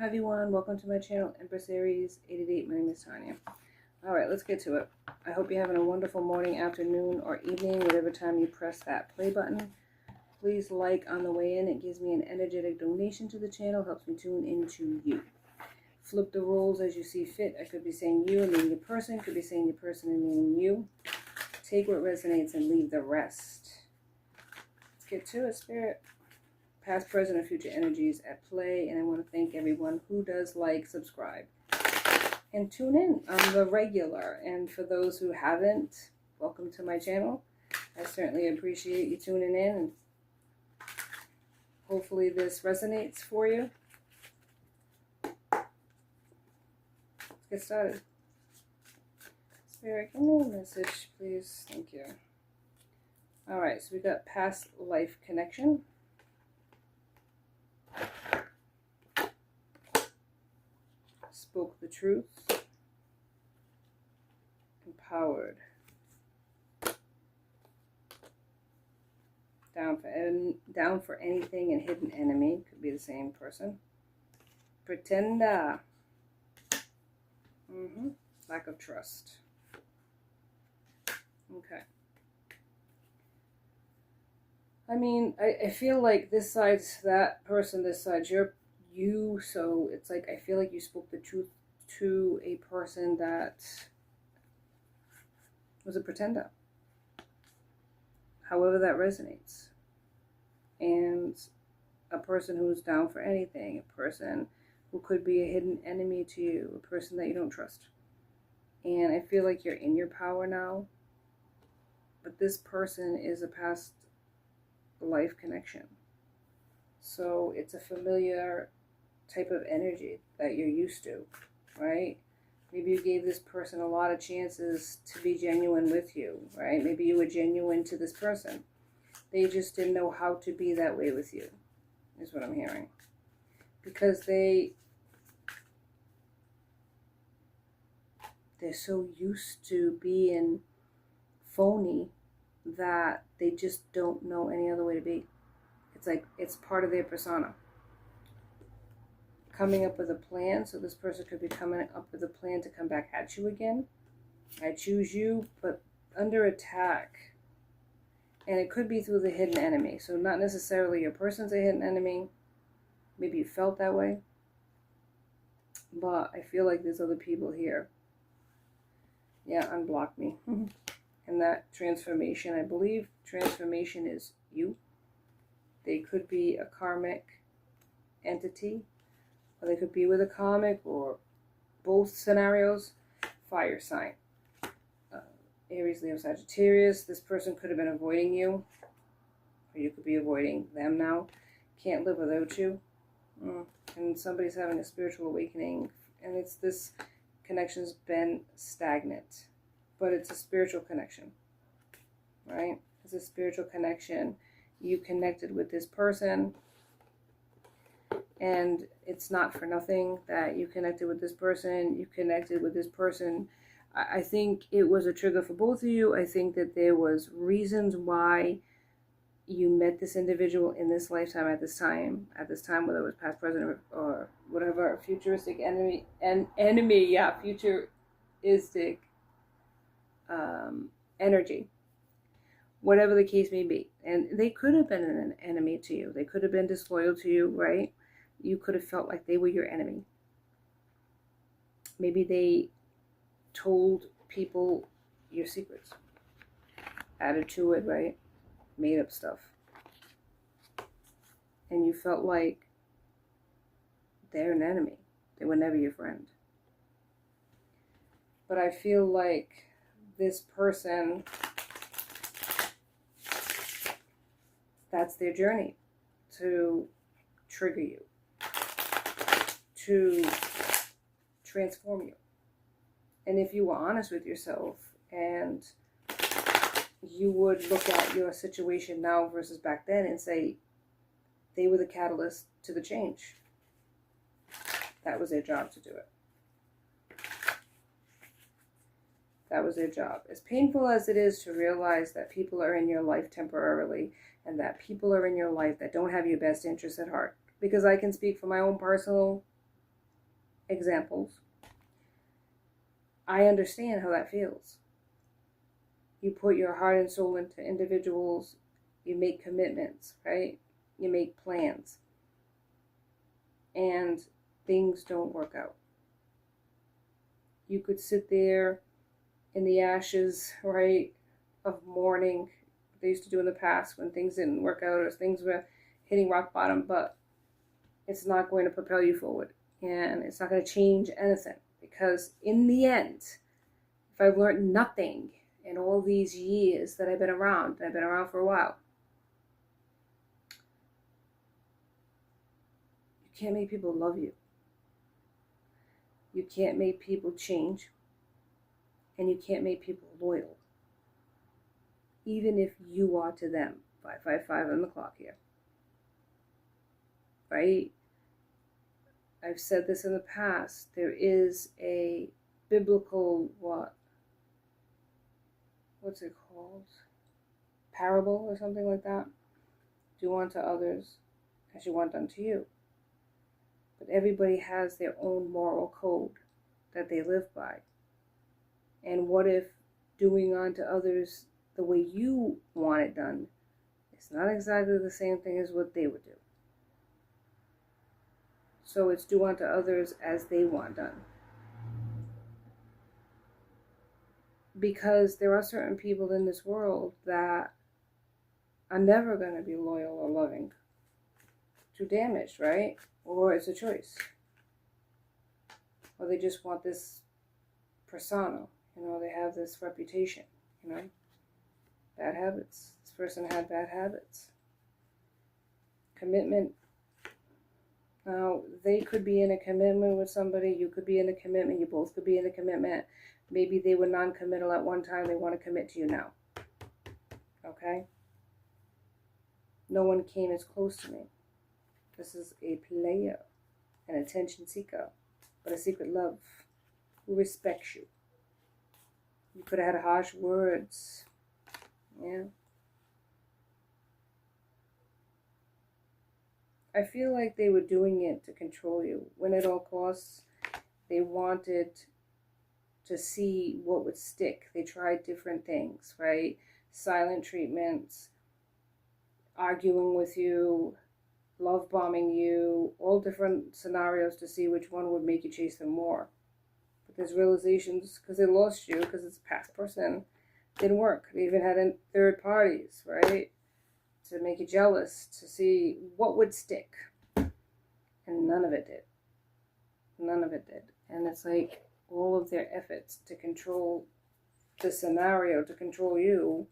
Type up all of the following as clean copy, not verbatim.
Hi everyone, welcome to my channel, Empress Aries 888. My name is Tanya. Alright, let's get to it. I hope you're having a wonderful morning, afternoon, or evening, whatever time you press that play button. Please like on the way in. It gives me an energetic donation to the channel, helps me tune into you. Flip the roles as you see fit. I could be saying you and meaning your person, could be saying your person and meaning you. Take what resonates and leave the rest. Let's get to it, Spirit. Past, present, and future energies at play, and I want to thank everyone who does like, subscribe, and tune in on the regular. And for those who haven't, welcome to my channel. I certainly appreciate you tuning in, and hopefully this resonates for you. Let's get started. Spirit, give me a message, please. Thank you. All right, so we got past life connection. Spoke the truth. Empowered. Down for anything and hidden enemy. Could be the same person. Pretender. Lack of trust. Okay. I mean, I feel like this side's that person, this side's you, so it's like I feel like you spoke the truth to a person that was a pretender, however that resonates, and a person who's down for anything, a person who could be a hidden enemy to you, a person that you don't trust. And I feel like you're in your power now, but this person is a past life connection, so it's a familiar type of energy that you're used to, right? Maybe you gave this person a lot of chances to be genuine with you, right? Maybe you were genuine to this person. They just didn't know how to be that way with you, is what I'm hearing. Because they're so used to being phony that they just don't know any other way to be. It's like it's part of their persona. Coming up with a plan, so this person could be coming up with a plan to come back at you again. I choose you, but under attack. And it could be through the hidden enemy. So not necessarily your person's a hidden enemy. Maybe you felt that way. But I feel like there's other people here. Yeah, unblock me. And that transformation, I believe transformation is you. They could be a karmic entity, or they could be with a comic, or both scenarios. Fire sign. Aries, Leo, Sagittarius. This person could have been avoiding you, or you could be avoiding them now. Can't live without you. And somebody's having a spiritual awakening, and it's this connection's been stagnant, but it's a spiritual connection, right? It's a spiritual connection. You connected with this person, and it's not for nothing that you connected with this person. You connected with this person. I think it was a trigger for both of you. I think that there was reasons why you met this individual in this lifetime at this time, whether it was past, present, or whatever, futuristic futuristic energy. Whatever the case may be. And they could have been an enemy to you. They could have been disloyal to you, right? You could have felt like they were your enemy. Maybe they told people your secrets. Added to it, right? Made up stuff. And you felt like they're an enemy. They were never your friend. But I feel like this person, that's their journey, to trigger you, to transform you. And if you were honest with yourself and you would look at your situation now versus back then and say, they were the catalyst to the change. That was their job to do it. That was their job. As painful as it is to realize that people are in your life temporarily and that people are in your life that don't have your best interests at heart, because I can speak from my own personal examples. I understand how that feels. You put your heart and soul into individuals, you make commitments, right? You make plans, and things don't work out. You could sit there in the ashes, right, of mourning, they used to do in the past when things didn't work out or things were hitting rock bottom, but it's not going to propel you forward, and it's not going to change anything, because in the end, if I've learned nothing in all these years that I've been around, and I've been around for a while, you can't make people love you. You can't make people change, and you can't make people loyal, even if you are to them. 555 on the clock here, right? I've said this in the past. There is a biblical, what's it called? Parable or something like that. Do unto others as you want unto you. But everybody has their own moral code that they live by. And what if doing unto others the way you want it done is not exactly the same thing as what they would do? So it's do unto others as they want done. Because there are certain people in this world that are never going to be loyal or loving. Too damaged, right? Or it's a choice. Or they just want this persona. They have this reputation, Bad habits. This person had bad habits. Commitment. Now, they could be in a commitment with somebody. You could be in a commitment. You both could be in a commitment. Maybe they were non-committal at one time. They want to commit to you now. Okay? No one came as close to me. This is a player, an attention seeker, but a secret love who respects you. You could have had harsh words. Yeah. I feel like they were doing it to control you. When at all costs, they wanted to see what would stick. They tried different things, right? Silent treatments, arguing with you, love bombing you, all different scenarios to see which one would make you chase them more. But there's realizations, because they lost you, because it's a past person, didn't work. They even had third parties, right? To make you jealous, to see what would stick. And none of it did. None of it did. And it's like all of their efforts to control the scenario, to control you,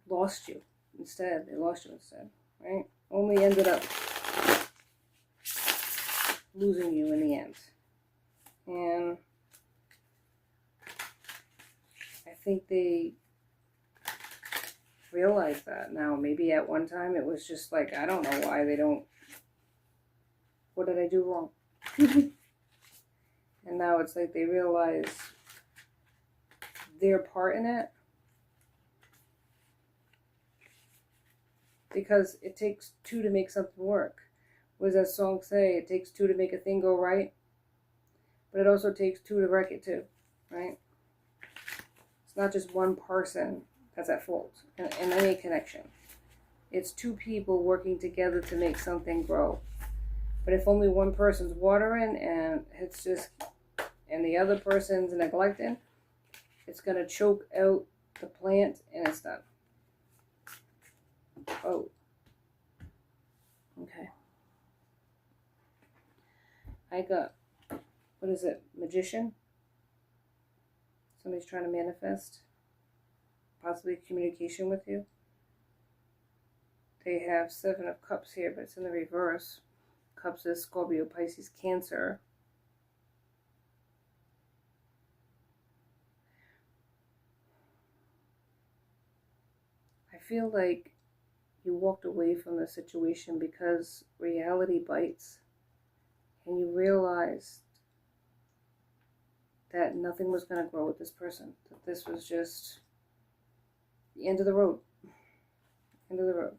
lost you instead. They lost you instead, right? Only ended up losing you in the end. And I think they realize that now. Maybe at one time it was just like, I don't know why they don't, what did I do wrong? And now it's like they realize their part in it, because it takes two to make something work. What does that song say? It takes two to make a thing go right, but it also takes two to wreck it too, right? It's not just one person that's at fault in any connection. It's two people working together to make something grow. But if only one person's watering and it's just, and the other person's neglecting, it's going to choke out the plant and it's done. Oh. Okay. I got, what is it? Magician? Somebody's trying to manifest. Possibly communication with you. They have 7 of Cups here, but it's in the reverse. Cups is Scorpio, Pisces, Cancer. I feel like you walked away from the situation because reality bites, and you realized that nothing was going to grow with this person. That this was just the end of the road. End of the road.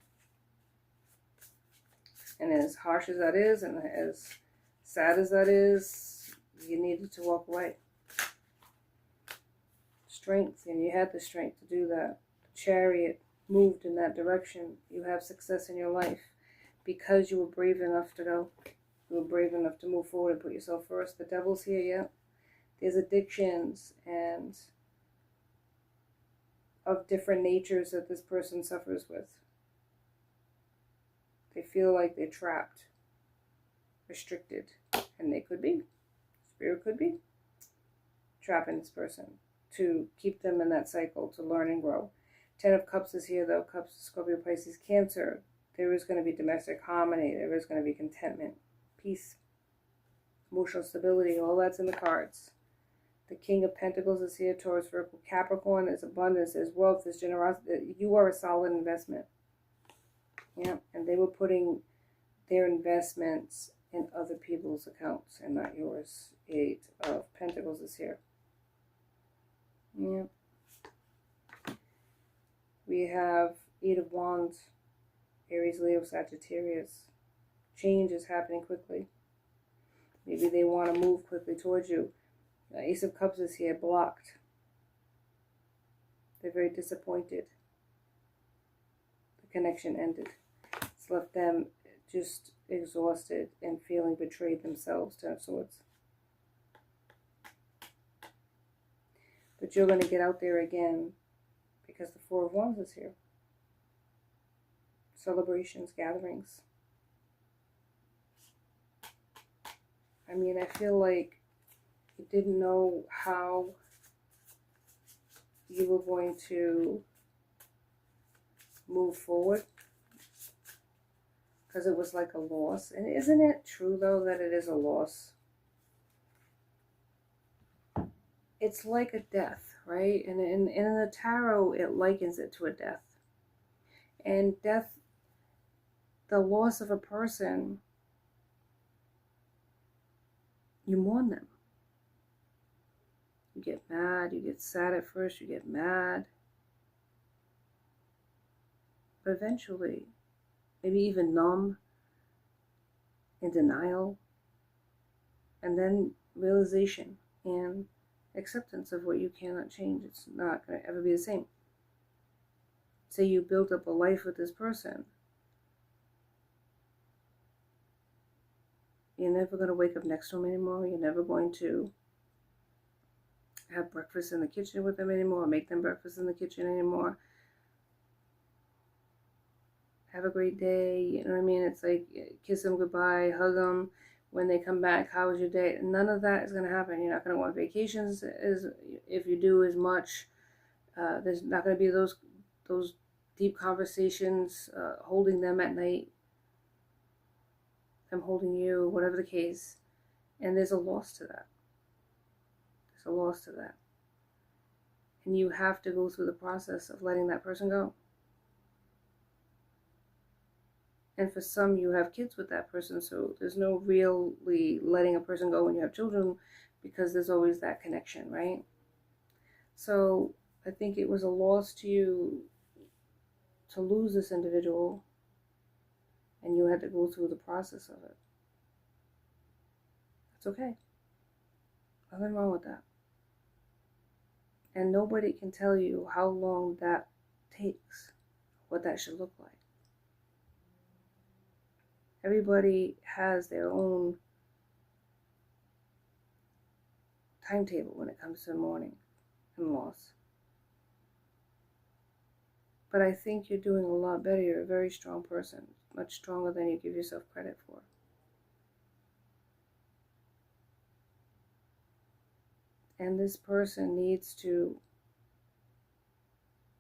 And as harsh as that is, and as sad as that is, you needed to walk away. Strength, and you had the strength to do that. The Chariot moved in that direction. You have success in your life because you were brave enough to go. You were brave enough to move forward and put yourself first. The Devil's here, yeah. There's addictions and of different natures that this person suffers with. They feel like they're trapped, restricted, and they could be. Spirit could be trapping this person to keep them in that cycle to learn and grow. 10 of Cups is here, though. Cups, Scorpio, Pisces, Cancer. There is going to be domestic harmony. There is going to be contentment, peace, emotional stability. All that's in the cards. The King of Pentacles is here. Taurus, Virgo, Capricorn. There's abundance. There's wealth. There's generosity. You are a solid investment. Yeah, and they were putting their investments in other people's accounts and not yours. 8 of Pentacles is here. Yeah. We have 8 of Wands. Aries, Leo, Sagittarius. Change is happening quickly. Maybe they want to move quickly towards you. Ace of Cups is here, blocked. They're very disappointed. The connection ended. It's left them just exhausted and feeling betrayed themselves. 10 of Swords. But you're going to get out there again because the 4 of Wands is here. Celebrations, gatherings. I mean, I feel like you didn't know how you were going to move forward because it was like a loss. And isn't it true, though, that it is a loss? It's like a death, right? And in the tarot, it likens it to a death. And death, the loss of a person, you mourn them. You get mad, you get sad at first, you get mad. But eventually, maybe even numb, in denial, and then realization and acceptance of what you cannot change. It's not going to ever be the same. Say you build up a life with this person. You're never going to wake up next to them anymore. You're never going to have breakfast in the kitchen with them anymore, or make them breakfast in the kitchen anymore. Have a great day. You know what I mean? It's like kiss them goodbye, hug them. When they come back, how was your day? None of that is going to happen. You're not going to go on vacations. If you do as much, there's not going to be those deep conversations, holding them at night, them holding you, whatever the case. And there's a loss to that. There's a loss to that. And you have to go through the process of letting that person go. And for some, you have kids with that person, so there's no really letting a person go when you have children because there's always that connection, right? So I think it was a loss to you to lose this individual, and you had to go through the process of it. It's okay. Nothing wrong with that. And nobody can tell you how long that takes, what that should look like. Everybody has their own timetable when it comes to mourning and loss. But I think you're doing a lot better. You're a very strong person, much stronger than you give yourself credit for. And this person needs to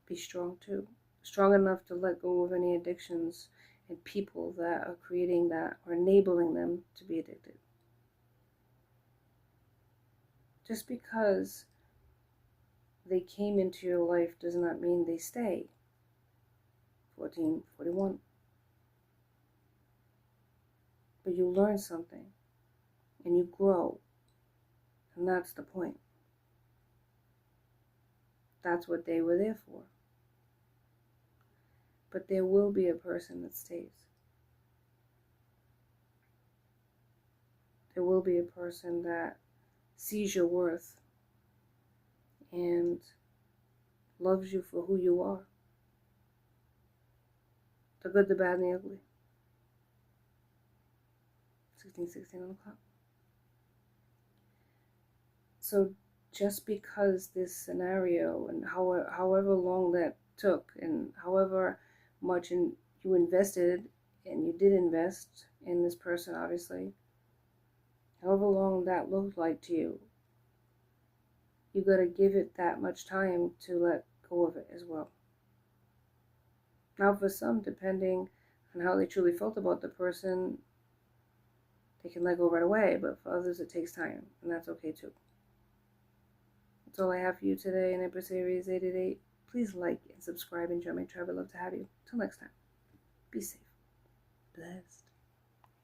be strong too. Strong enough to let go of any addictions and people that are creating that or enabling them to be addicted. Just because they came into your life does not mean they stay. 1441. But you learn something and you grow, and that's the point. That's what they were there for. But there will be a person that stays. there will be a person that sees your worth and loves you for who you are. The good, the bad, and the ugly. 1616 on the clock. So just because this scenario and however long that took and however much you invested, and you did invest in this person, obviously, however long that looked like to you, you got to give it that much time to let go of it as well. Now, for some, depending on how they truly felt about the person, they can let go right away, but for others it takes time, and that's okay too. That's all I have for you today in Empress Aries 888. Please like and subscribe and join my tribe. I'd love to have you. Till next time, be safe, blessed.